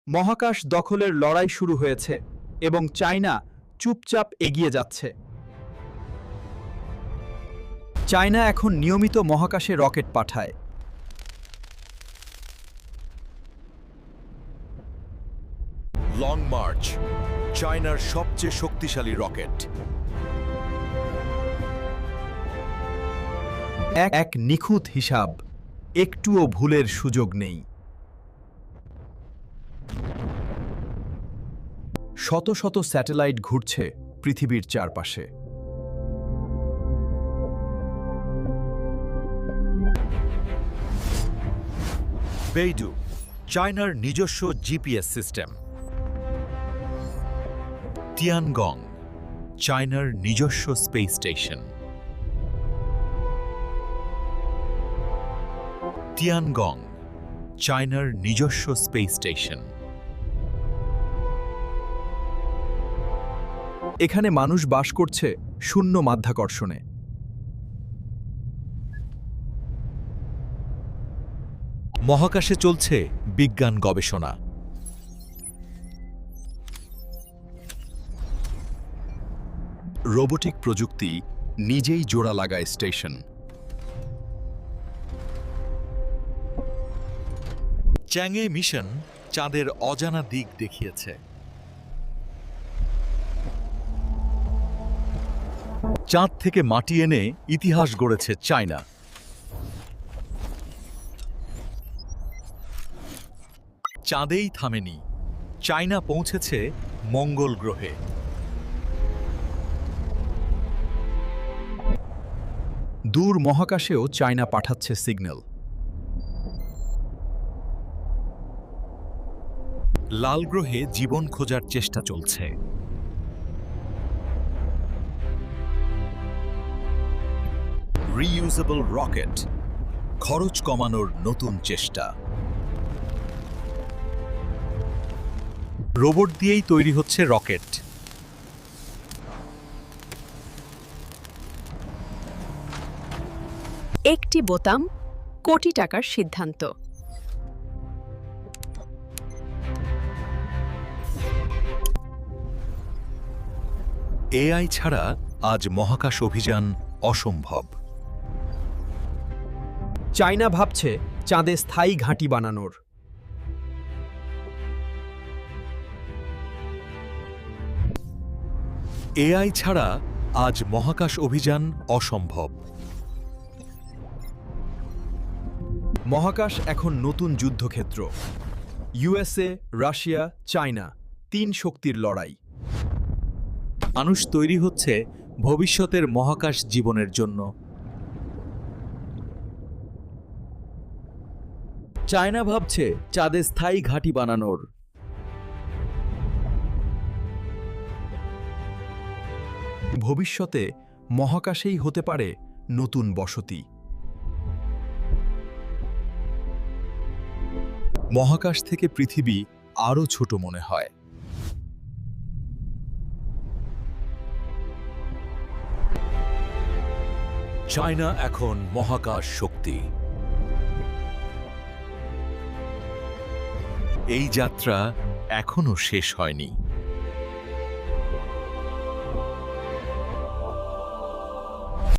মহাকাশ দখলের লড়াই শুরু হয়েছে এবং চায়না চুপচাপ এগিয়ে যাচ্ছে। চায়না এখন নিয়মিত মহাকাশে রকেট পাঠায়। লং মার্চ, চায়নার সবচেয়ে শক্তিশালী রকেট। এক নিখুঁত হিসাব, একটুও ভুলের সুযোগ নেই। শত শত স্যাটেলাইট ঘুরছে পৃথিবীর চারপাশে। বেইডু, চায়নার নিজস্ব জিপিএস সিস্টেম। তিয়ানগং, চায়নার নিজস্ব স্পেস স্টেশন। তিয়ানগং, চায়নার নিজস্ব স্পেস স্টেশন। এখানে মানুষ বাস করছে শূন্য মাধ্যাকর্ষণে। মহাকাশে চলছে বিজ্ঞান গবেষণা। রোবোটিক প্রযুক্তি নিজেই জোড়া লাগায় স্টেশন। চ্যাংয়ে মিশন চাঁদের অজানা দিক দেখিয়েছে। চাঁদ থেকে মাটি এনে ইতিহাস গড়েছে চায়না। চাঁদেই থামেনি, চায়না পৌঁছেছে মঙ্গল গ্রহে। দূর মহাকাশেও চায়না পাঠাচ্ছে সিগন্যাল। লাল গ্রহে জীবন খোঁজার চেষ্টা চলছে। রিইউজেবল রকেট, খরচ কমানোর নতুন চেষ্টা। রোবট দিয়েই তৈরি হচ্ছে রকেট। একটি বোতাম, কোটি টাকার সিদ্ধান্ত। এআই ছাড়া আজ মহাকাশ অভিযান অসম্ভব। চায়না ভাবছে চাঁদে স্থায়ী ঘাঁটি বানানোর। এআই ছাড়া আজ মহাকাশ অভিযান অসম্ভব। মহাকাশ এখন নতুন যুদ্ধক্ষেত্র। ইউএসএ, রাশিয়া, চায়না, তিন শক্তির লড়াই। মানুষ তৈরি হচ্ছে ভবিষ্যতের মহাকাশ জীবনের জন্য। চায়না ভাবছে চাঁদে স্থায়ী ঘাঁটি বানানোর। ভবিষ্যতে মহাকাশেই হতে পারে নতুন বসতি। মহাকাশ থেকে পৃথিবী আরও ছোট মনে হয়। চায়না এখন মহাকাশ শক্তি। এই যাত্রা এখনো শেষ হয়নি।